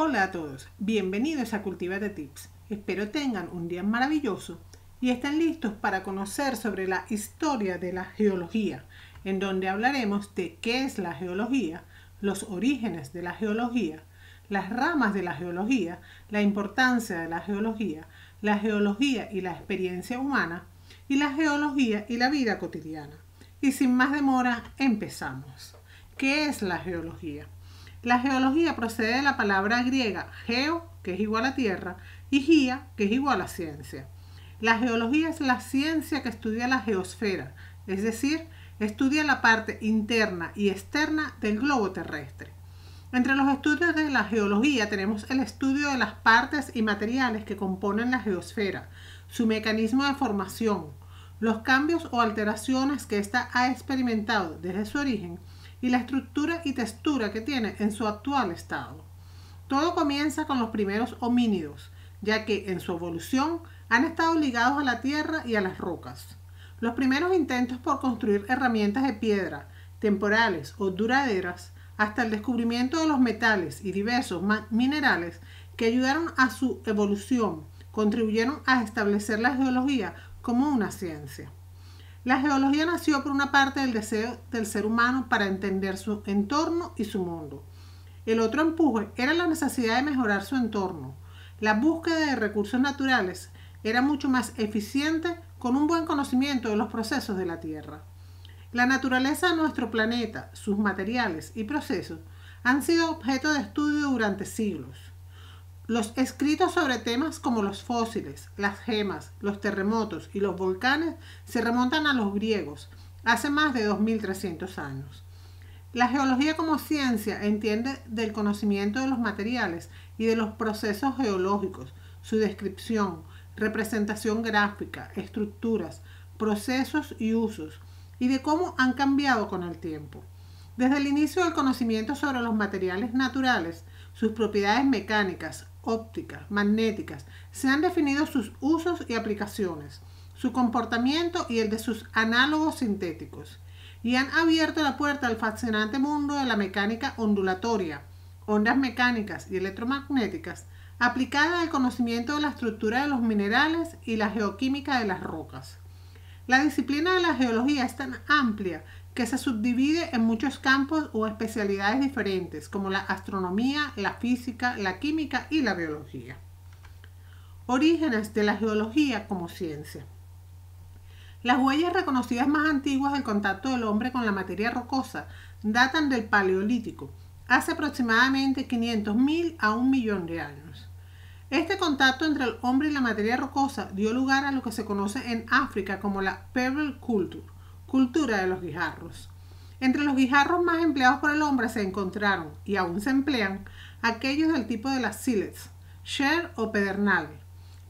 Hola a todos, bienvenidos a Cultivate Tips. Espero tengan un día maravilloso y estén listos para conocer sobre la historia de la geología, en donde hablaremos de qué es la geología, los orígenes de la geología, las ramas de la geología, la importancia de la geología y la experiencia humana, y la geología y la vida cotidiana. Y sin más demora, empezamos. ¿Qué es la geología? La geología procede de la palabra griega geo, que es igual a tierra, y gia, que es igual a ciencia. La geología es la ciencia que estudia la geosfera, es decir, estudia la parte interna y externa del globo terrestre. Entre los estudios de la geología tenemos el estudio de las partes y materiales que componen la geosfera, su mecanismo de formación, los cambios o alteraciones que ésta ha experimentado desde su origen y la estructura y textura que tiene en su actual estado. Todo comienza con los primeros homínidos, ya que en su evolución han estado ligados a la tierra y a las rocas. Los primeros intentos por construir herramientas de piedra, temporales o duraderas, hasta el descubrimiento de los metales y diversos minerales que ayudaron a su evolución, contribuyeron a establecer la geología como una ciencia. La geología nació por una parte del deseo del ser humano para entender su entorno y su mundo. El otro empuje era la necesidad de mejorar su entorno. La búsqueda de recursos naturales era mucho más eficiente con un buen conocimiento de los procesos de la Tierra. La naturaleza de nuestro planeta, sus materiales y procesos han sido objeto de estudio durante siglos. Los escritos sobre temas como los fósiles, las gemas, los terremotos y los volcanes se remontan a los griegos, hace más de 2300 años. La geología como ciencia entiende del conocimiento de los materiales y de los procesos geológicos, su descripción, representación gráfica, estructuras, procesos y usos, y de cómo han cambiado con el tiempo. Desde el inicio del conocimiento sobre los materiales naturales, sus propiedades mecánicas, ópticas, magnéticas, se han definido sus usos y aplicaciones, su comportamiento y el de sus análogos sintéticos, y han abierto la puerta al fascinante mundo de la mecánica ondulatoria, ondas mecánicas y electromagnéticas, aplicada al conocimiento de la estructura de los minerales y la geoquímica de las rocas. La disciplina de la geología es tan amplia que se subdivide en muchos campos o especialidades diferentes, como la astronomía, la física, la química y la biología. Orígenes de la geología como ciencia. Las huellas reconocidas más antiguas del contacto del hombre con la materia rocosa datan del Paleolítico, hace aproximadamente 500.000 a 1.000.000 de años. Este contacto entre el hombre y la materia rocosa dio lugar a lo que se conoce en África como la Pebble Culture, cultura de los guijarros. Entre los guijarros más empleados por el hombre se encontraron, y aún se emplean, aquellos del tipo de las silets, shale o pedernales,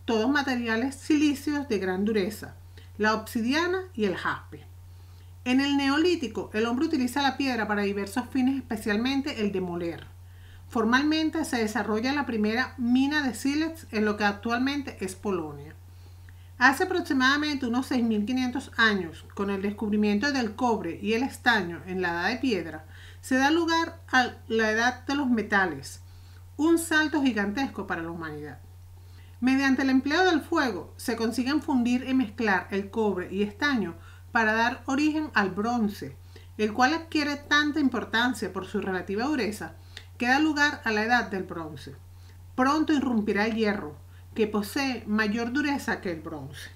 todos materiales silíceos de gran dureza, la obsidiana y el jaspe. En el Neolítico, el hombre utiliza la piedra para diversos fines, especialmente el de moler. Formalmente se desarrolla la primera mina de sílex en lo que actualmente es Polonia. Hace aproximadamente unos 6.500 años, con el descubrimiento del cobre y el estaño en la edad de piedra, se da lugar a la edad de los metales, un salto gigantesco para la humanidad. Mediante el empleo del fuego, se consiguen fundir y mezclar el cobre y estaño para dar origen al bronce, el cual adquiere tanta importancia por su relativa dureza que da lugar a la edad del bronce. Pronto irrumpirá el hierro, que posee mayor dureza que el bronce.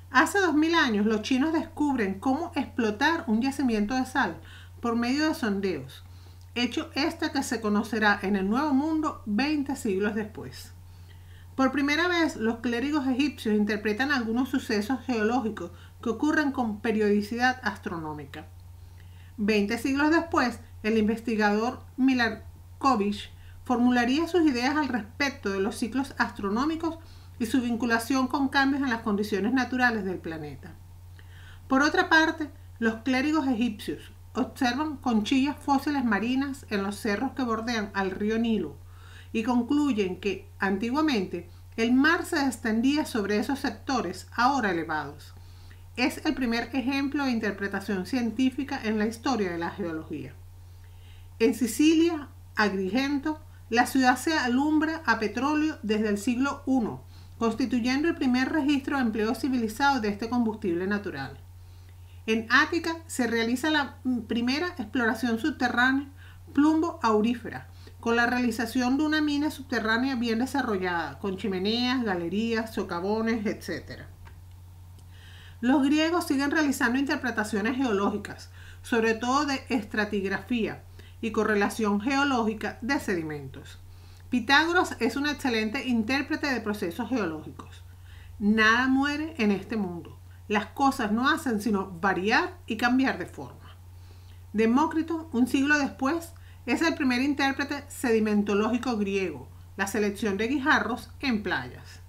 Hace 2000 años los chinos descubren cómo explotar un yacimiento de sal por medio de sondeos, hecho este que se conocerá en el Nuevo Mundo 20 siglos después. Por primera vez, los clérigos egipcios interpretan algunos sucesos geológicos que ocurren con periodicidad astronómica. 20 siglos después, el investigador Milankovitch formularía sus ideas al respecto de los ciclos astronómicos y su vinculación con cambios en las condiciones naturales del planeta. Por otra parte, los clérigos egipcios observan conchillas fósiles marinas en los cerros que bordean al río Nilo y concluyen que, antiguamente, el mar se extendía sobre esos sectores ahora elevados. Es el primer ejemplo de interpretación científica en la historia de la geología. En Sicilia, Agrigento, La ciudad se alumbra a petróleo desde el siglo I, constituyendo el primer registro de empleo civilizado de este combustible natural. En Ática se realiza la primera exploración subterránea plumbo aurífera, con la realización de una mina subterránea bien desarrollada, con chimeneas, galerías, socavones, etc. Los griegos siguen realizando interpretaciones geológicas, sobre todo de estratigrafía y correlación geológica de sedimentos. Pitágoras es un excelente intérprete de procesos geológicos. Nada muere en este mundo. Las cosas no hacen sino variar y cambiar de forma. Demócrito, un siglo después, es el primer intérprete sedimentológico griego, la selección de guijarros en playas.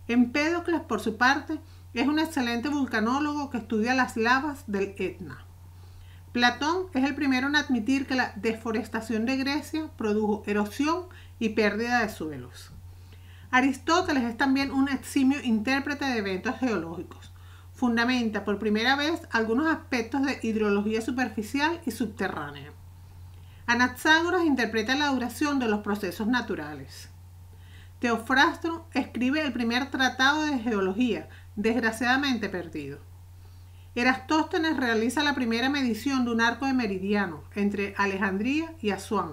Empédocles, por su parte, es un excelente vulcanólogo que estudia las lavas del Etna. Platón es el primero en admitir que la deforestación de Grecia produjo erosión y pérdida de suelos. Aristóteles es también un eximio intérprete de eventos geológicos. Fundamenta por primera vez algunos aspectos de hidrología superficial y subterránea. Anaxágoras interpreta la duración de los procesos naturales. Teofrastro escribe el primer tratado de geología, desgraciadamente perdido. Erastóstenes realiza la primera medición de un arco de meridiano entre Alejandría y Asuán,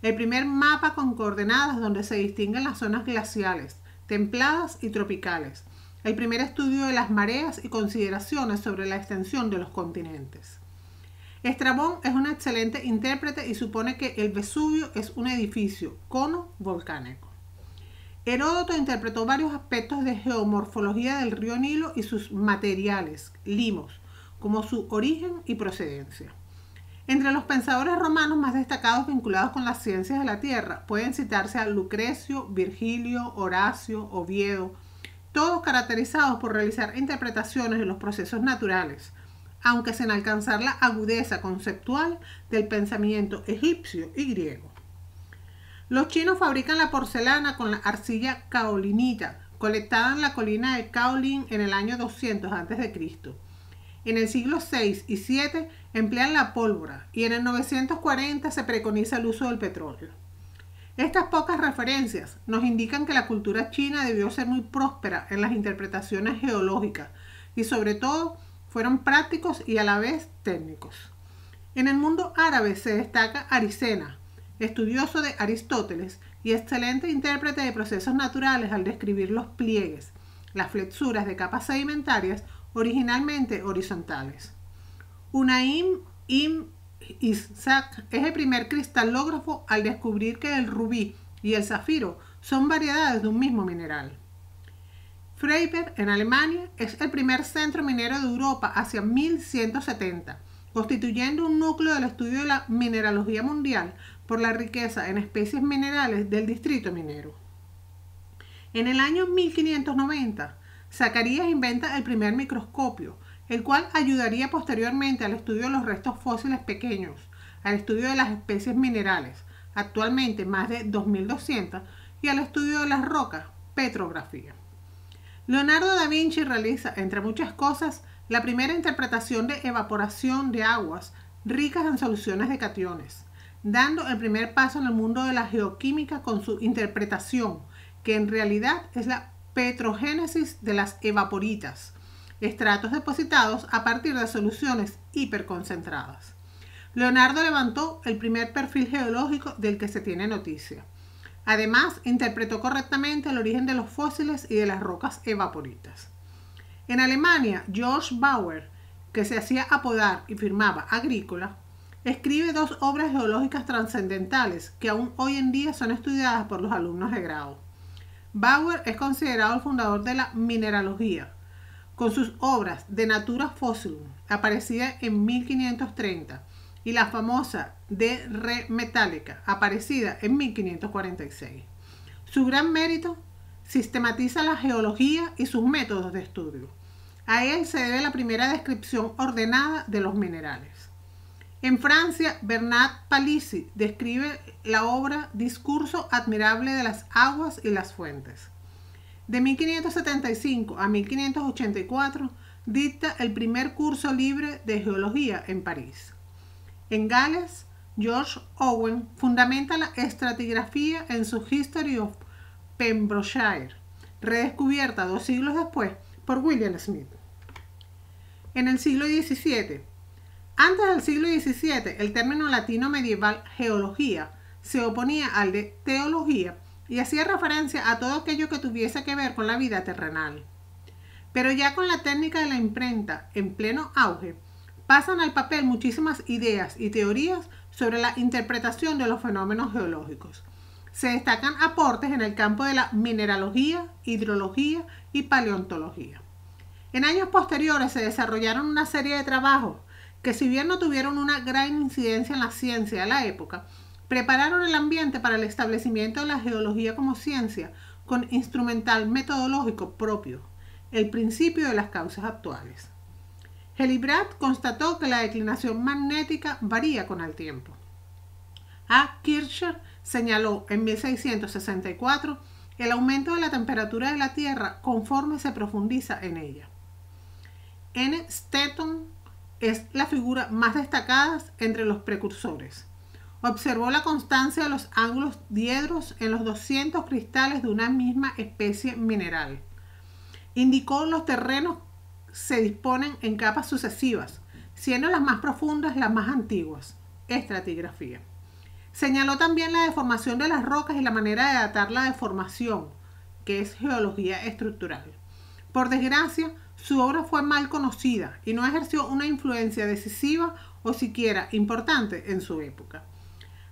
el primer mapa con coordenadas donde se distinguen las zonas glaciales, templadas y tropicales, el primer estudio de las mareas y consideraciones sobre la extensión de los continentes. Estrabón es un excelente intérprete y supone que el Vesubio es un edificio, cono volcánico. Heródoto interpretó varios aspectos de geomorfología del río Nilo y sus materiales, limos, como su origen y procedencia. Entre los pensadores romanos más destacados vinculados con las ciencias de la tierra pueden citarse a Lucrecio, Virgilio, Horacio, Oviedo, todos caracterizados por realizar interpretaciones de los procesos naturales, aunque sin alcanzar la agudeza conceptual del pensamiento egipcio y griego. Los chinos fabrican la porcelana con la arcilla caolinita, colectada en la colina de Caolín en el año 200 a.C. En el siglo VI y VII emplean la pólvora y en el 940 se preconiza el uso del petróleo. Estas pocas referencias nos indican que la cultura china debió ser muy próspera en las interpretaciones geológicas y sobre todo fueron prácticos y a la vez técnicos. En el mundo árabe se destaca Arisena, estudioso de Aristóteles y excelente intérprete de procesos naturales al describir los pliegues, las flexuras de capas sedimentarias originalmente horizontales. Unaim ibn Ishaq es el primer cristalógrafo al descubrir que el rubí y el zafiro son variedades de un mismo mineral. Freiberg, en Alemania, es el primer centro minero de Europa hacia 1170, constituyendo un núcleo del estudio de la mineralogía mundial por la riqueza en especies minerales del distrito minero. En el año 1590, Zacarías inventa el primer microscopio, el cual ayudaría posteriormente al estudio de los restos fósiles pequeños, al estudio de las especies minerales, actualmente más de 2200, y al estudio de las rocas, petrografía. Leonardo da Vinci realiza, entre muchas cosas, la primera interpretación de evaporación de aguas ricas en soluciones de cationes, dando el primer paso en el mundo de la geoquímica con su interpretación, que en realidad es la petrogénesis de las evaporitas, estratos depositados a partir de soluciones hiperconcentradas. Leonardo levantó el primer perfil geológico del que se tiene noticia. Además, interpretó correctamente el origen de los fósiles y de las rocas evaporitas. En Alemania, George Bauer, que se hacía apodar y firmaba Agrícola, escribe dos obras geológicas trascendentales que aún hoy en día son estudiadas por los alumnos de grado. Bauer es considerado el fundador de la mineralogía, con sus obras De Natura Fossilum, aparecida en 1530, y la famosa De Re Metallica, aparecida en 1546. Su gran mérito: sistematiza la geología y sus métodos de estudio. A él se debe la primera descripción ordenada de los minerales. En Francia, Bernard Palissy describe la obra Discurso admirable de las aguas y las fuentes. De 1575 a 1584 dicta el primer curso libre de geología en París. En Gales, George Owen fundamenta la estratigrafía en su History of Pembrokeshire, redescubierta 2 siglos después por William Smith. En el siglo XVII. Antes del siglo XVII, el término latino medieval geología se oponía al de teología y hacía referencia a todo aquello que tuviese que ver con la vida terrenal. Pero ya con la técnica de la imprenta en pleno auge, pasan al papel muchísimas ideas y teorías sobre la interpretación de los fenómenos geológicos. Se destacan aportes en el campo de la mineralogía, hidrología y paleontología. En años posteriores se desarrollaron una serie de trabajos que, si bien no tuvieron una gran incidencia en la ciencia de la época, prepararon el ambiente para el establecimiento de la geología como ciencia con instrumental metodológico propio, el principio de las causas actuales. Hillebrand constató que la declinación magnética varía con el tiempo. A. Kircher señaló en 1664 el aumento de la temperatura de la Tierra conforme se profundiza en ella. N. Stetton es la figura más destacada entre los precursores. Observó la constancia de los ángulos diedros en los 200 cristales de una misma especie mineral. Indicó los terrenos se disponen en capas sucesivas, siendo las más profundas las más antiguas, estratigrafía. Señaló también la deformación de las rocas y la manera de datar la deformación, que es geología estructural. Por desgracia, su obra fue mal conocida y no ejerció una influencia decisiva o siquiera importante en su época.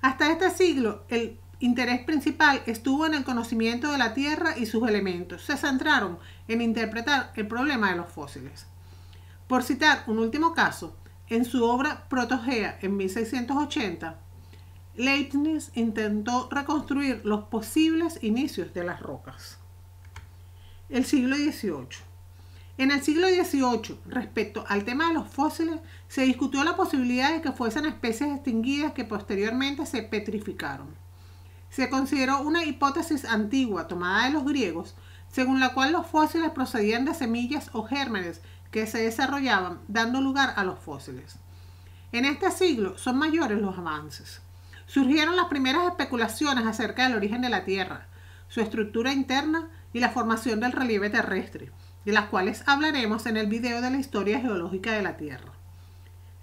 Hasta este siglo, el interés principal estuvo en el conocimiento de la Tierra y sus elementos. Se centraron en interpretar el problema de los fósiles. Por citar un último caso, en su obra Protogea en 1680, Leibniz intentó reconstruir los posibles inicios de las rocas. El siglo XVIII. En el siglo XVIII, respecto al tema de los fósiles, se discutió la posibilidad de que fuesen especies extinguidas que posteriormente se petrificaron. Se consideró una hipótesis antigua tomada de los griegos, según la cual los fósiles procedían de semillas o gérmenes que se desarrollaban, dando lugar a los fósiles. En este siglo son mayores los avances. Surgieron las primeras especulaciones acerca del origen de la Tierra, su estructura interna y la formación del relieve terrestre, de las cuales hablaremos en el video de la historia geológica de la Tierra.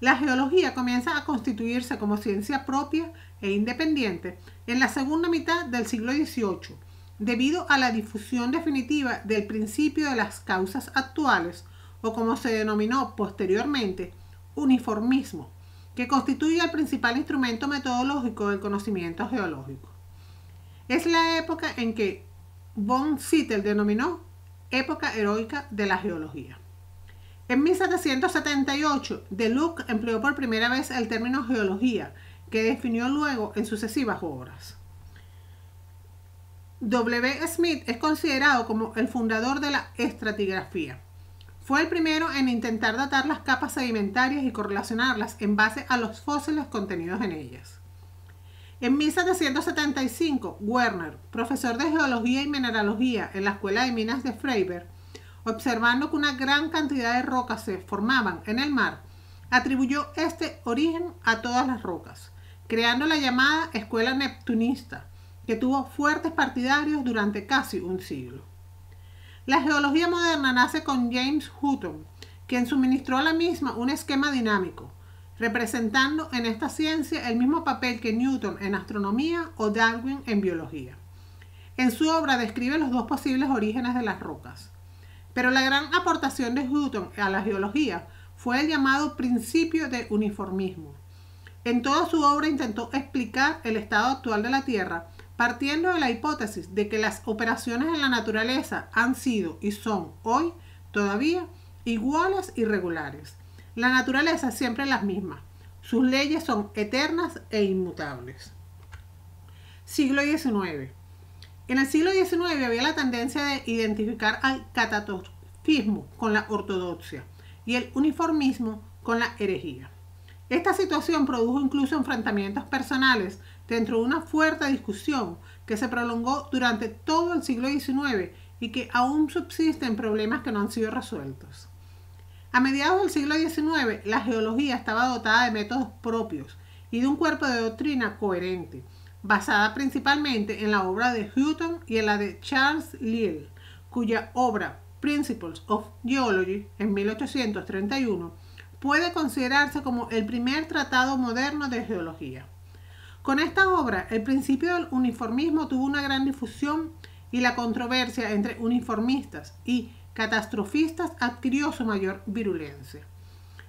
La geología comienza a constituirse como ciencia propia e independiente en la segunda mitad del siglo XVIII, debido a la difusión definitiva del principio de las causas actuales, o como se denominó posteriormente, uniformismo, que constituye el principal instrumento metodológico del conocimiento geológico. Es la época en que von Zittel denominó época heroica de la geología. En 1778, Deluc empleó por primera vez el término geología, que definió luego en sucesivas obras. W. Smith es considerado como el fundador de la estratigrafía. Fue el primero en intentar datar las capas sedimentarias y correlacionarlas en base a los fósiles contenidos en ellas. En 1775, Werner, profesor de geología y mineralogía en la Escuela de Minas de Freiberg, observando que una gran cantidad de rocas se formaban en el mar, atribuyó este origen a todas las rocas, creando la llamada Escuela Neptunista, que tuvo fuertes partidarios durante casi un siglo. La geología moderna nace con James Hutton, quien suministró a la misma un esquema dinámico, representando en esta ciencia el mismo papel que Newton en astronomía o Darwin en biología. En su obra describe los dos posibles orígenes de las rocas. Pero la gran aportación de Hutton a la geología fue el llamado principio de uniformismo. En toda su obra intentó explicar el estado actual de la Tierra, partiendo de la hipótesis de que las operaciones en la naturaleza han sido y son hoy todavía iguales y regulares. La naturaleza es siempre la misma. Sus leyes son eternas e inmutables. Siglo XIX. En el siglo XIX había la tendencia de identificar al catastrofismo con la ortodoxia y el uniformismo con la herejía. Esta situación produjo incluso enfrentamientos personales dentro de una fuerte discusión que se prolongó durante todo el siglo XIX y que aún subsisten problemas que no han sido resueltos. A mediados del siglo XIX, la geología estaba dotada de métodos propios y de un cuerpo de doctrina coherente, basada principalmente en la obra de Hutton y en la de Charles Lyell, cuya obra Principles of Geology en 1831 puede considerarse como el primer tratado moderno de geología. Con esta obra, el principio del uniformismo tuvo una gran difusión y la controversia entre uniformistas y catastrofistas adquirió su mayor virulencia.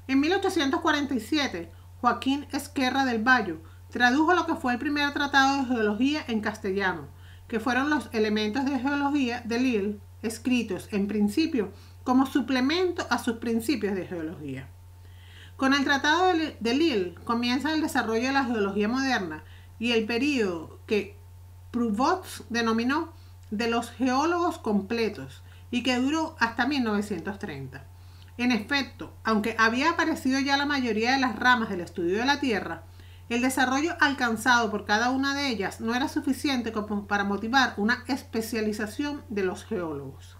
En 1847, Joaquín Ezquerra del Valle tradujo lo que fue el primer tratado de geología en castellano, que fueron los elementos de geología de Lyell, escritos en principio como suplemento a sus principios de geología. Con el tratado de Lyell comienza el desarrollo de la geología moderna y el período que Prouvost denominó de los geólogos completos y que duró hasta 1930. En efecto, aunque había aparecido ya la mayoría de las ramas del estudio de la Tierra, el desarrollo alcanzado por cada una de ellas no era suficiente como para motivar una especialización de los geólogos.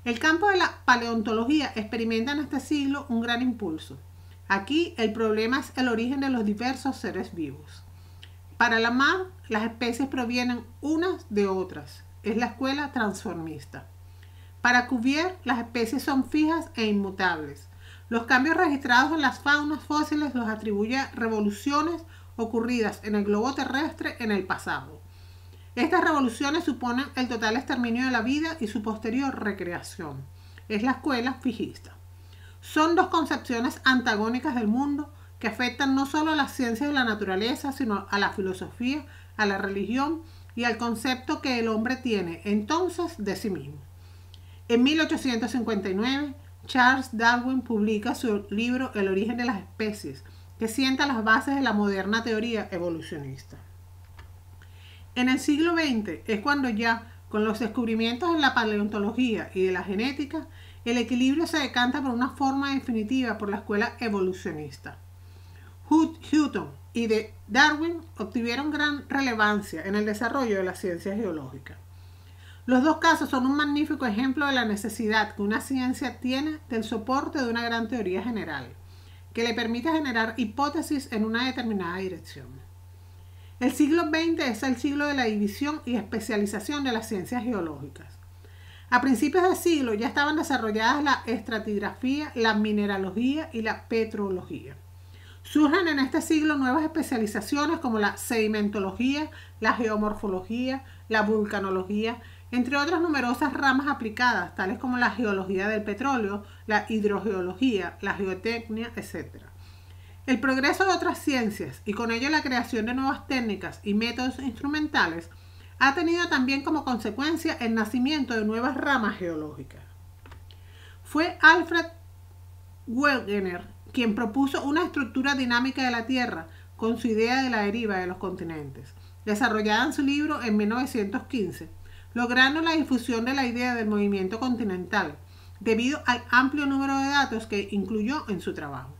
El campo de la paleontología experimenta en este siglo un gran impulso. Aquí el problema es el origen de los diversos seres vivos. Para Lamarck, las especies provienen unas de otras. Es la escuela transformista. Para Cuvier, las especies son fijas e inmutables. Los cambios registrados en las faunas fósiles los atribuye a revoluciones ocurridas en el globo terrestre en el pasado. Estas revoluciones suponen el total exterminio de la vida y su posterior recreación. Es la escuela fijista. Son dos concepciones antagónicas del mundo que afectan no solo a las ciencias de la naturaleza, sino a la filosofía, a la religión y al concepto que el hombre tiene entonces de sí mismo. En 1859, Charles Darwin publica su libro El origen de las especies, que sienta las bases de la moderna teoría evolucionista. En el siglo XX es cuando ya, con los descubrimientos en la paleontología y de la genética, el equilibrio se decanta por una forma definitiva por la escuela evolucionista. Hutton y de Darwin obtuvieron gran relevancia en el desarrollo de la ciencia geológica. Los dos casos son un magnífico ejemplo de la necesidad que una ciencia tiene del soporte de una gran teoría general, que le permite generar hipótesis en una determinada dirección. El siglo XX es el siglo de la división y especialización de las ciencias geológicas. A principios del siglo ya estaban desarrolladas la estratigrafía, la mineralogía y la petrología. Surgen en este siglo nuevas especializaciones como la sedimentología, la geomorfología, la vulcanología, entre otras numerosas ramas aplicadas, tales como la geología del petróleo, la hidrogeología, la geotecnia, etc. El progreso de otras ciencias y con ello la creación de nuevas técnicas y métodos instrumentales ha tenido también como consecuencia el nacimiento de nuevas ramas geológicas. Fue Alfred Wegener quien propuso una estructura dinámica de la Tierra con su idea de la deriva de los continentes, desarrollada en su libro en 1915, logrando la difusión de la idea del movimiento continental, debido al amplio número de datos que incluyó en su trabajo.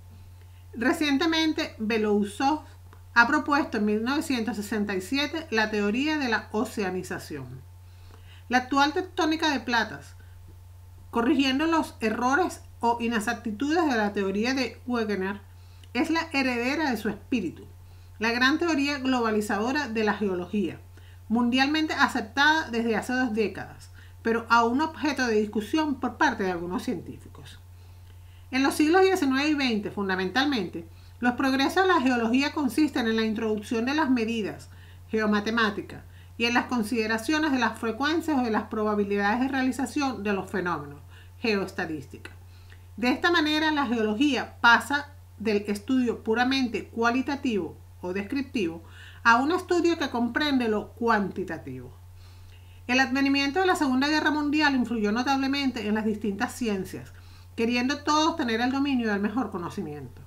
Recientemente, Belousov ha propuesto en 1967 la teoría de la oceanización. La actual tectónica de placas, corrigiendo los errores o inexactitudes de la teoría de Wegener, es la heredera de su espíritu, la gran teoría globalizadora de la geología, mundialmente aceptada desde hace 2 décadas, pero aún objeto de discusión por parte de algunos científicos. En los siglos XIX y XX, fundamentalmente, los progresos de la geología consisten en la introducción de las medidas, geomatemática, y en las consideraciones de las frecuencias o de las probabilidades de realización de los fenómenos, geoestadística. De esta manera, la geología pasa del estudio puramente cualitativo o descriptivo a un estudio que comprende lo cuantitativo. El advenimiento de la Segunda Guerra Mundial influyó notablemente en las distintas ciencias, queriendo todos tener el dominio del mejor conocimiento.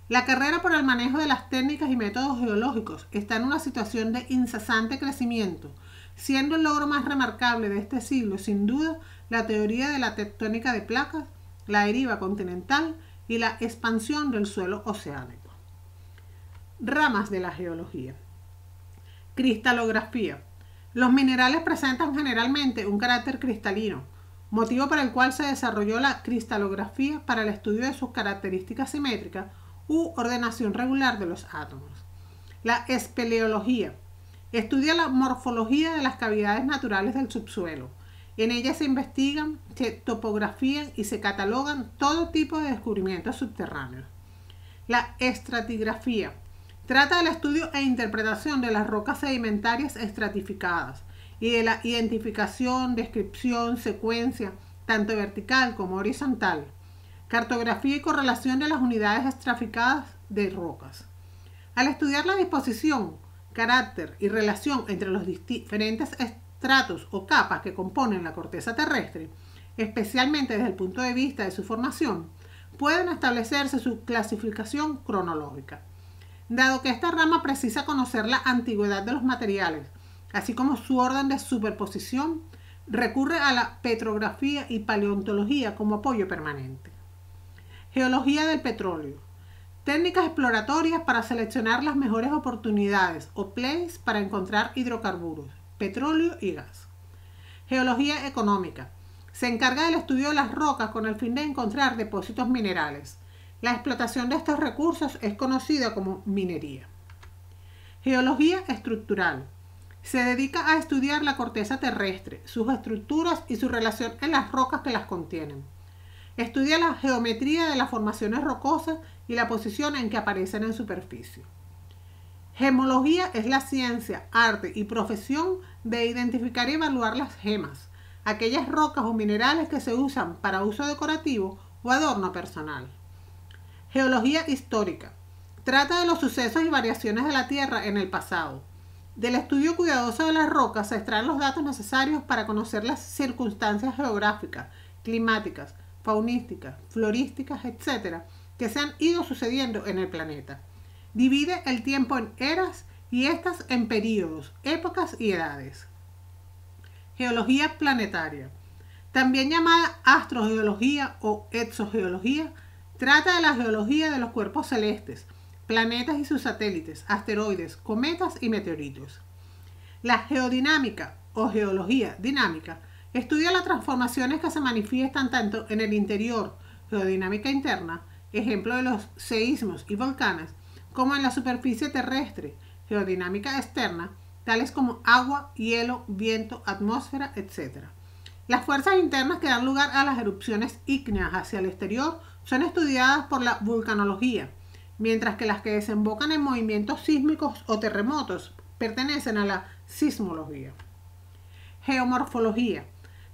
La carrera por el manejo de las técnicas y métodos geológicos está en una situación de incesante crecimiento, siendo el logro más remarcable de este siglo, sin duda, la teoría de la tectónica de placas, la deriva continental y la expansión del suelo oceánico. Ramas de la geología. Cristalografía. Los minerales presentan generalmente un carácter cristalino, motivo por el cual se desarrolló la cristalografía para el estudio de sus características simétricas u ordenación regular de los átomos. La espeleología estudia la morfología de las cavidades naturales del subsuelo. En ella se investigan, se topografían y se catalogan todo tipo de descubrimientos subterráneos. La estratigrafía trata del estudio e interpretación de las rocas sedimentarias estratificadas y de la identificación, descripción, secuencia, tanto vertical como horizontal, cartografía y correlación de las unidades estratificadas de rocas. Al estudiar la disposición, carácter y relación entre los diferentes estratos o capas que componen la corteza terrestre, especialmente desde el punto de vista de su formación, pueden establecerse su clasificación cronológica. Dado que esta rama precisa conocer la antigüedad de los materiales, así como su orden de superposición, recurre a la petrografía y paleontología como apoyo permanente. Geología del petróleo. Técnicas exploratorias para seleccionar las mejores oportunidades o plays para encontrar hidrocarburos, petróleo y gas. Geología económica. Se encarga del estudio de las rocas con el fin de encontrar depósitos minerales. La explotación de estos recursos es conocida como minería. Geología estructural. Se dedica a estudiar la corteza terrestre, sus estructuras y su relación en las rocas que las contienen. Estudia la geometría de las formaciones rocosas y la posición en que aparecen en superficie. Gemología es la ciencia, arte y profesión de identificar y evaluar las gemas, aquellas rocas o minerales que se usan para uso decorativo o adorno personal. Geología histórica. Trata de los sucesos y variaciones de la Tierra en el pasado. Del estudio cuidadoso de las rocas se extraen los datos necesarios para conocer las circunstancias geográficas, climáticas, faunísticas, florísticas, etc., que se han ido sucediendo en el planeta. Divide el tiempo en eras y estas en períodos, épocas y edades. Geología planetaria. También llamada astrogeología o exogeología, trata de la geología de los cuerpos celestes, planetas y sus satélites, asteroides, cometas y meteoritos. La geodinámica o geología dinámica estudia las transformaciones que se manifiestan tanto en el interior, geodinámica interna, ejemplo de los seísmos y volcanes, como en la superficie terrestre, geodinámica externa, tales como agua, hielo, viento, atmósfera, etc. Las fuerzas internas que dan lugar a las erupciones ígneas hacia el exterior son estudiadas por la vulcanología, mientras que las que desembocan en movimientos sísmicos o terremotos pertenecen a la sismología. Geomorfología.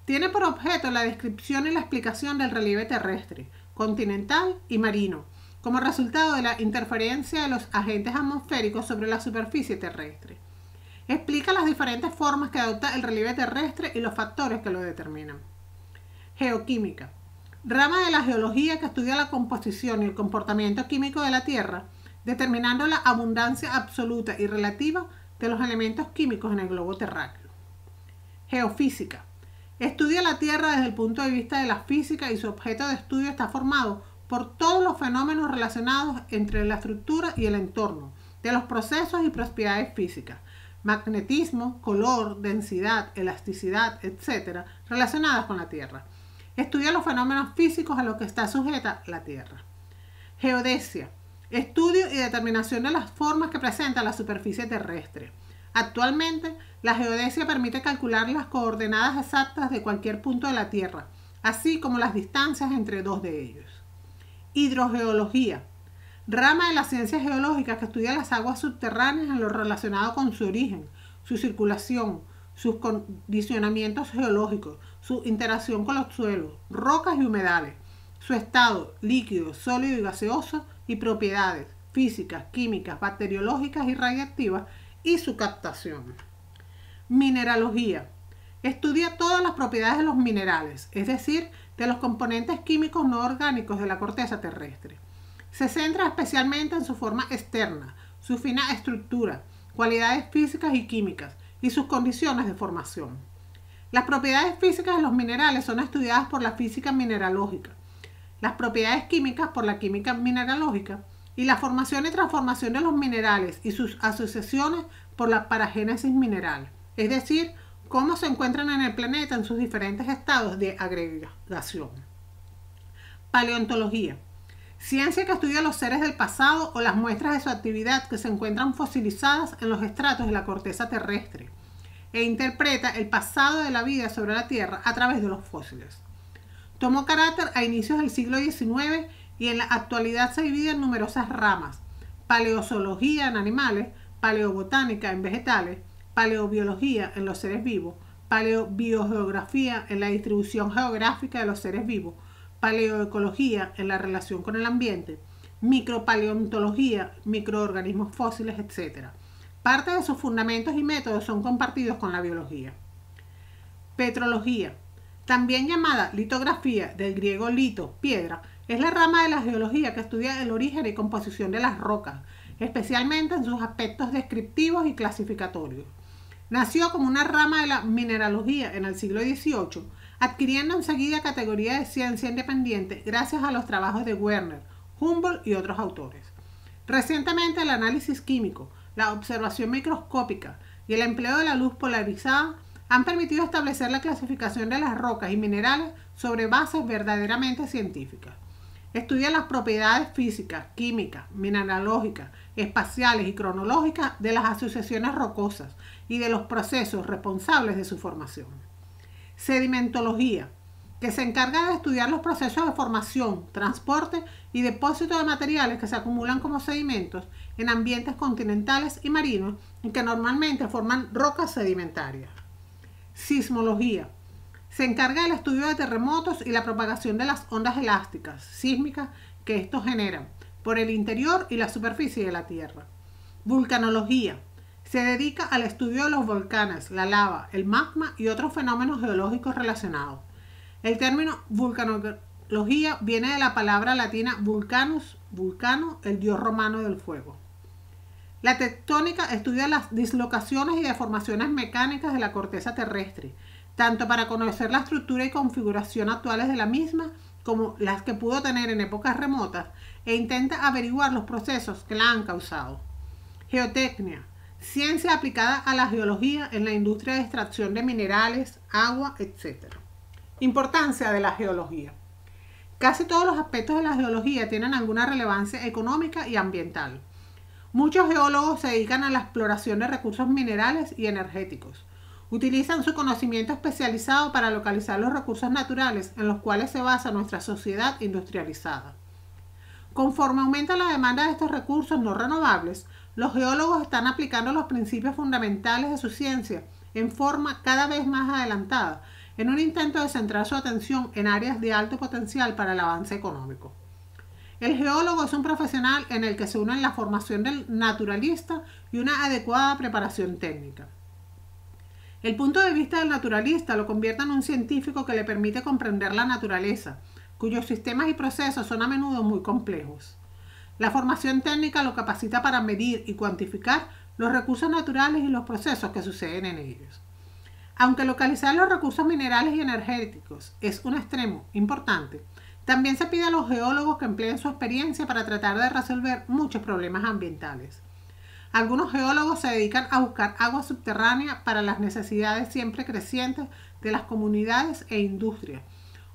Tiene por objeto la descripción y la explicación del relieve terrestre, continental y marino, como resultado de la interferencia de los agentes atmosféricos sobre la superficie terrestre. Explica las diferentes formas que adopta el relieve terrestre y los factores que lo determinan. Geoquímica. Rama de la geología que estudia la composición y el comportamiento químico de la Tierra, determinando la abundancia absoluta y relativa de los elementos químicos en el globo terráqueo. Geofísica. Estudia la Tierra desde el punto de vista de la física y su objeto de estudio está formado por todos los fenómenos relacionados entre la estructura y el entorno, de los procesos y propiedades físicas, magnetismo, color, densidad, elasticidad, etc., relacionadas con la Tierra. Estudia los fenómenos físicos a los que está sujeta la Tierra. Geodesia. Estudio y determinación de las formas que presenta la superficie terrestre. Actualmente, la geodesia permite calcular las coordenadas exactas de cualquier punto de la Tierra, así como las distancias entre dos de ellos. Hidrogeología. Rama de la ciencia geológica que estudia las aguas subterráneas en lo relacionado con su origen, su circulación, sus condicionamientos geológicos, su interacción con los suelos, rocas y humedales, su estado líquido, sólido y gaseoso y propiedades físicas, químicas, bacteriológicas y radiactivas y su captación. Mineralogía. Estudia todas las propiedades de los minerales, es decir, de los componentes químicos no orgánicos de la corteza terrestre. Se centra especialmente en su forma externa, su fina estructura, cualidades físicas y químicas y sus condiciones de formación. Las propiedades físicas de los minerales son estudiadas por la física mineralógica, las propiedades químicas por la química mineralógica y la formación y transformación de los minerales y sus asociaciones por la paragénesis mineral, es decir, cómo se encuentran en el planeta en sus diferentes estados de agregación. Paleontología. Ciencia que estudia los seres del pasado o las muestras de su actividad que se encuentran fosilizadas en los estratos de la corteza terrestre e interpreta el pasado de la vida sobre la Tierra a través de los fósiles. Tomó carácter a inicios del siglo XIX y en la actualidad se divide en numerosas ramas: paleozoología en animales, paleobotánica en vegetales, paleobiología en los seres vivos, paleobiogeografía en la distribución geográfica de los seres vivos, paleoecología en la relación con el ambiente, micropaleontología, microorganismos fósiles, etc. Parte de sus fundamentos y métodos son compartidos con la biología. Petrología, también llamada litografía, del griego lito, piedra, es la rama de la geología que estudia el origen y composición de las rocas, especialmente en sus aspectos descriptivos y clasificatorios. Nació como una rama de la mineralogía en el siglo XVIII, adquiriendo enseguida categoría de ciencia independiente gracias a los trabajos de Werner, Humboldt y otros autores. Recientemente el análisis químico, la observación microscópica y el empleo de la luz polarizada han permitido establecer la clasificación de las rocas y minerales sobre bases verdaderamente científicas. Estudia las propiedades físicas, químicas, mineralógicas, espaciales y cronológicas de las asociaciones rocosas y de los procesos responsables de su formación. Sedimentología, que se encarga de estudiar los procesos de formación, transporte y depósito de materiales que se acumulan como sedimentos en ambientes continentales y marinos y que normalmente forman rocas sedimentarias. Sismología, se encarga del estudio de terremotos y la propagación de las ondas elásticas, sísmicas, que estos generan por el interior y la superficie de la Tierra. Vulcanología, se dedica al estudio de los volcanes, la lava, el magma y otros fenómenos geológicos relacionados. El término vulcanología viene de la palabra latina vulcanus, vulcano, el dios romano del fuego. La tectónica estudia las dislocaciones y deformaciones mecánicas de la corteza terrestre, tanto para conocer la estructura y configuración actuales de la misma como las que pudo tener en épocas remotas, e intenta averiguar los procesos que la han causado. Geotecnia, ciencia aplicada a la geología en la industria de extracción de minerales, agua, etc. Importancia de la geología. Casi todos los aspectos de la geología tienen alguna relevancia económica y ambiental. Muchos geólogos se dedican a la exploración de recursos minerales y energéticos. Utilizan su conocimiento especializado para localizar los recursos naturales en los cuales se basa nuestra sociedad industrializada. Conforme aumenta la demanda de estos recursos no renovables, los geólogos están aplicando los principios fundamentales de su ciencia en forma cada vez más adelantada, en un intento de centrar su atención en áreas de alto potencial para el avance económico. El geólogo es un profesional en el que se unen la formación del naturalista y una adecuada preparación técnica. El punto de vista del naturalista lo convierte en un científico que le permite comprender la naturaleza, cuyos sistemas y procesos son a menudo muy complejos. La formación técnica lo capacita para medir y cuantificar los recursos naturales y los procesos que suceden en ellos. Aunque localizar los recursos minerales y energéticos es un extremo importante, también se pide a los geólogos que empleen su experiencia para tratar de resolver muchos problemas ambientales. Algunos geólogos se dedican a buscar agua subterránea para las necesidades siempre crecientes de las comunidades e industrias,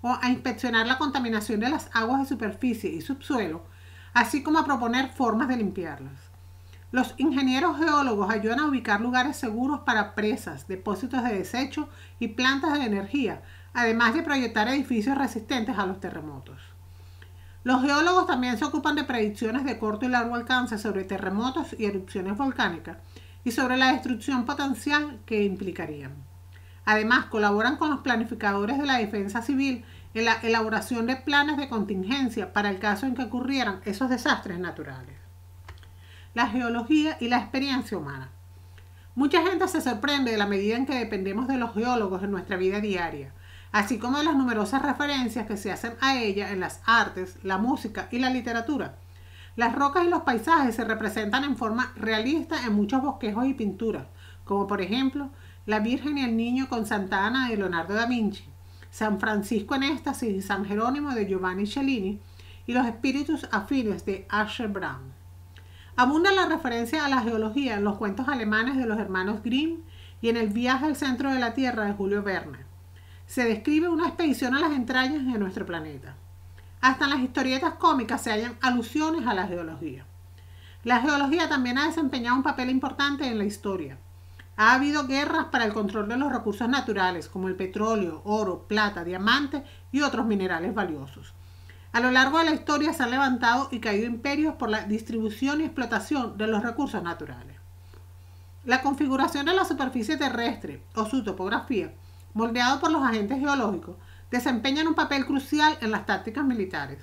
o a inspeccionar la contaminación de las aguas de superficie y subsuelo, así como a proponer formas de limpiarlas. Los ingenieros geólogos ayudan a ubicar lugares seguros para presas, depósitos de desechos y plantas de energía, además de proyectar edificios resistentes a los terremotos. Los geólogos también se ocupan de predicciones de corto y largo alcance sobre terremotos y erupciones volcánicas y sobre la destrucción potencial que implicarían. Además, colaboran con los planificadores de la defensa civil en la elaboración de planes de contingencia para el caso en que ocurrieran esos desastres naturales. La geología y la experiencia humana. Mucha gente se sorprende de la medida en que dependemos de los geólogos en nuestra vida diaria, así como de las numerosas referencias que se hacen a ella en las artes, la música y la literatura. Las rocas y los paisajes se representan en forma realista en muchos bosquejos y pinturas, como por ejemplo La Virgen y el Niño con Santa Ana de Leonardo da Vinci, San Francisco en éxtasis y San Jerónimo de Giovanni Cellini y Los espíritus afines de Asher Brown. Abunda la referencia a la geología en los cuentos alemanes de los hermanos Grimm y en El viaje al centro de la Tierra de Julio Verne. Se describe una expedición a las entrañas de nuestro planeta. Hasta en las historietas cómicas se hallan alusiones a la geología. La geología también ha desempeñado un papel importante en la historia. Ha habido guerras para el control de los recursos naturales, como el petróleo, oro, plata, diamantes y otros minerales valiosos. A lo largo de la historia se han levantado y caído imperios por la distribución y explotación de los recursos naturales. La configuración de la superficie terrestre o su topografía, moldeado por los agentes geológicos, desempeñan un papel crucial en las tácticas militares.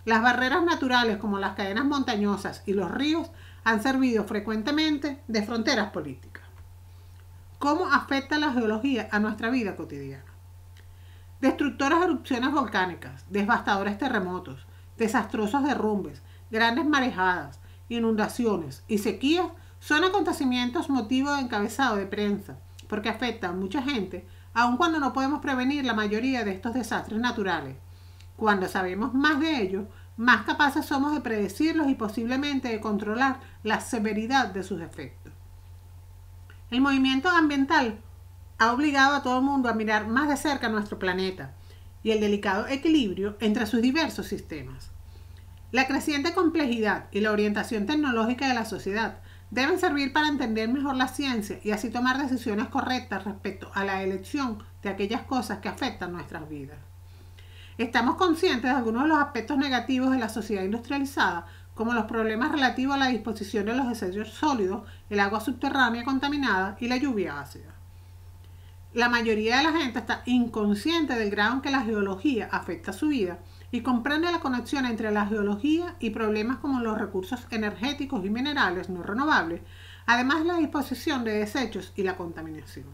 Las barreras naturales como las cadenas montañosas y los ríos han servido frecuentemente de fronteras políticas. ¿Cómo afecta la geología a nuestra vida cotidiana? Destructoras erupciones volcánicas, devastadores terremotos, desastrosos derrumbes, grandes marejadas, inundaciones y sequías son acontecimientos motivo de encabezado de prensa, porque afectan a mucha gente, aun cuando no podemos prevenir la mayoría de estos desastres naturales. Cuando sabemos más de ellos, más capaces somos de predecirlos y posiblemente de controlar la severidad de sus efectos. El movimiento ambiental ha obligado a todo el mundo a mirar más de cerca nuestro planeta y el delicado equilibrio entre sus diversos sistemas. La creciente complejidad y la orientación tecnológica de la sociedad deben servir para entender mejor la ciencia y así tomar decisiones correctas respecto a la elección de aquellas cosas que afectan nuestras vidas. Estamos conscientes de algunos de los aspectos negativos de la sociedad industrializada, como los problemas relativos a la disposición de los desechos sólidos, el agua subterránea contaminada y la lluvia ácida. La mayoría de la gente está inconsciente del grado en que la geología afecta su vida y comprende la conexión entre la geología y problemas como los recursos energéticos y minerales no renovables, además de la disposición de desechos y la contaminación.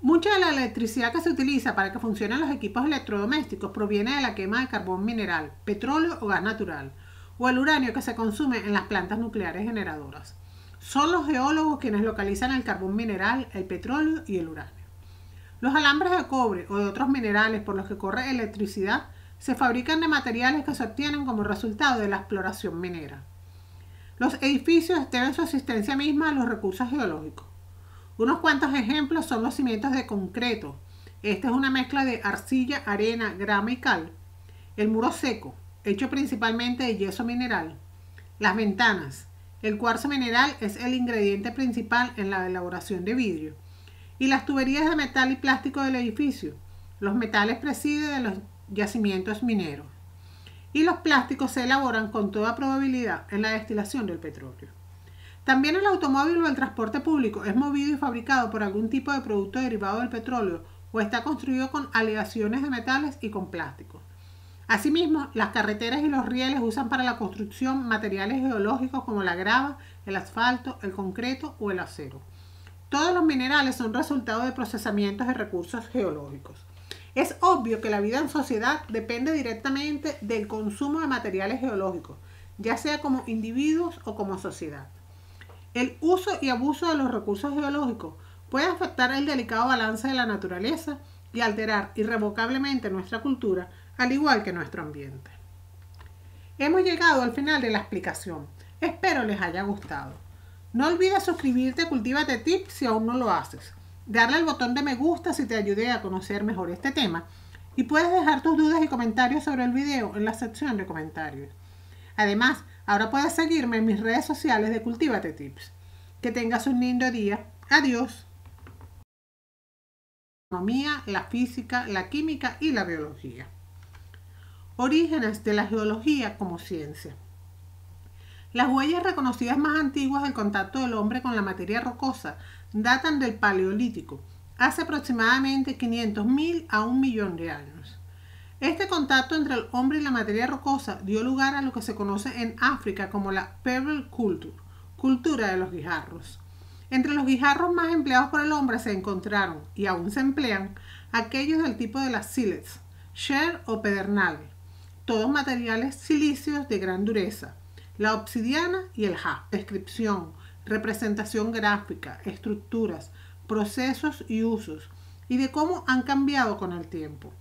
Mucha de la electricidad que se utiliza para que funcionen los equipos electrodomésticos proviene de la quema de carbón mineral, petróleo o gas natural, o el uranio que se consume en las plantas nucleares generadoras. Son los geólogos quienes localizan el carbón mineral, el petróleo y el uranio. Los alambres de cobre o de otros minerales por los que corre electricidad se fabrican de materiales que se obtienen como resultado de la exploración minera. Los edificios deben su existencia misma a los recursos geológicos. Unos cuantos ejemplos son los cimientos de concreto. Esta es una mezcla de arcilla, arena, grama y cal. El muro seco, hecho principalmente de yeso mineral. Las ventanas. El cuarzo mineral es el ingrediente principal en la elaboración de vidrio. Y las tuberías de metal y plástico del edificio. Los metales presiden de los yacimientos mineros. Y los plásticos se elaboran con toda probabilidad en la destilación del petróleo. También el automóvil o el transporte público es movido y fabricado por algún tipo de producto derivado del petróleo o está construido con aleaciones de metales y con plásticos. Asimismo, las carreteras y los rieles usan para la construcción materiales geológicos como la grava, el asfalto, el concreto o el acero. Todos los minerales son resultado de procesamientos de recursos geológicos. Es obvio que la vida en sociedad depende directamente del consumo de materiales geológicos, ya sea como individuos o como sociedad. El uso y abuso de los recursos geológicos puede afectar el delicado balance de la naturaleza y alterar irrevocablemente nuestra cultura, al igual que nuestro ambiente. Hemos llegado al final de la explicación. Espero les haya gustado. No olvides suscribirte a Cultívate Tips si aún no lo haces. Darle al botón de me gusta si te ayudé a conocer mejor este tema. Y puedes dejar tus dudas y comentarios sobre el video en la sección de comentarios. Además, ahora puedes seguirme en mis redes sociales de Cultívate Tips. Que tengas un lindo día. Adiós. La astronomía, la física, la química y la biología. Orígenes de la geología como ciencia. Las huellas reconocidas más antiguas del contacto del hombre con la materia rocosa datan del Paleolítico, hace aproximadamente 500.000 a 1.000.000 de años. Este contacto entre el hombre y la materia rocosa dio lugar a lo que se conoce en África como la Pebble Culture, cultura de los guijarros. Entre los guijarros más empleados por el hombre se encontraron, y aún se emplean, aquellos del tipo de las silets, shale o pedernales, todos materiales silíceos de gran dureza, la obsidiana y el jaspe. Descripción, representación gráfica, estructuras, procesos y usos, y de cómo han cambiado con el tiempo.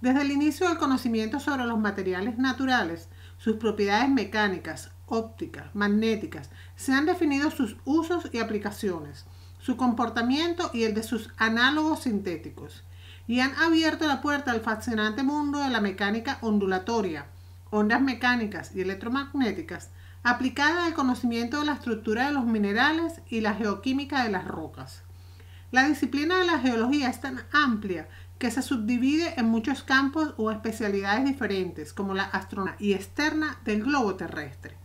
Desde el inicio del conocimiento sobre los materiales naturales, sus propiedades mecánicas, ópticas, magnéticas, se han definido sus usos y aplicaciones, su comportamiento y el de sus análogos sintéticos. y han abierto la puerta al fascinante mundo de la mecánica ondulatoria, ondas mecánicas y electromagnéticas, aplicada al conocimiento de la estructura de los minerales y la geoquímica de las rocas. La disciplina de la geología es tan amplia que se subdivide en muchos campos o especialidades diferentes, como la astronomía y externa del globo terrestre.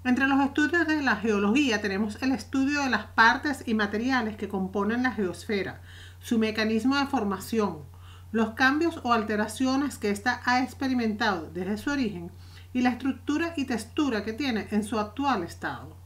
Entre los estudios de la geología tenemos el estudio de las partes y materiales que componen la geosfera, su mecanismo de formación, los cambios o alteraciones que ésta ha experimentado desde su origen y la estructura y textura que tiene en su actual estado.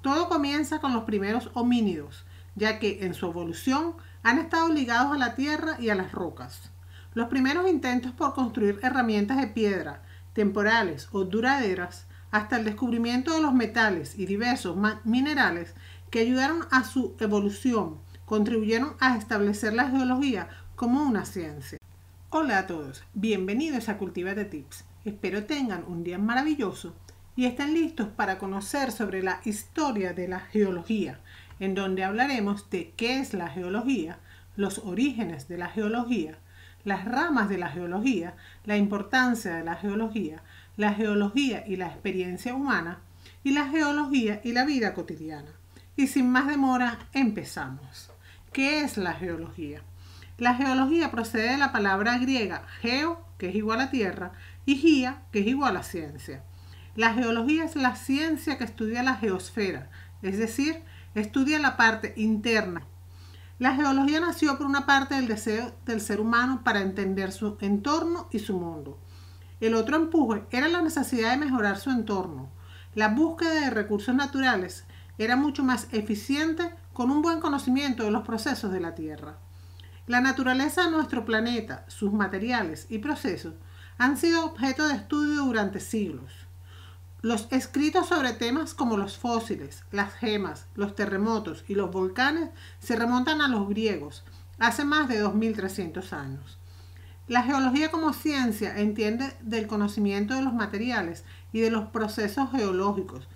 Todo comienza con los primeros homínidos, ya que en su evolución han estado ligados a la tierra y a las rocas. Los primeros intentos por construir herramientas de piedra, temporales o duraderas, hasta el descubrimiento de los metales y diversos minerales que ayudaron a su evolución, contribuyeron a establecer la geología como una ciencia. Hola a todos, bienvenidos a Cultivate Tips. Espero tengan un día maravilloso y estén listos para conocer sobre la historia de la geología, en donde hablaremos de qué es la geología, los orígenes de la geología, las ramas de la geología, la importancia de la geología y la experiencia humana, y la geología y la vida cotidiana. Y sin más demora, empezamos. ¿Qué es la geología? La geología procede de la palabra griega geo, que es igual a tierra, y gia, que es igual a ciencia. La geología es la ciencia que estudia la geosfera, es decir, estudia la parte interna. La geología nació por una parte del deseo del ser humano para entender su entorno y su mundo. El otro empuje era la necesidad de mejorar su entorno. La búsqueda de recursos naturales era mucho más eficiente con un buen conocimiento de los procesos de la Tierra. La naturaleza de nuestro planeta, sus materiales y procesos han sido objeto de estudio durante siglos. Los escritos sobre temas como los fósiles, las gemas, los terremotos y los volcanes se remontan a los griegos, hace más de 2300 años. La geología como ciencia entiende del conocimiento de los materiales y de los procesos geológicos,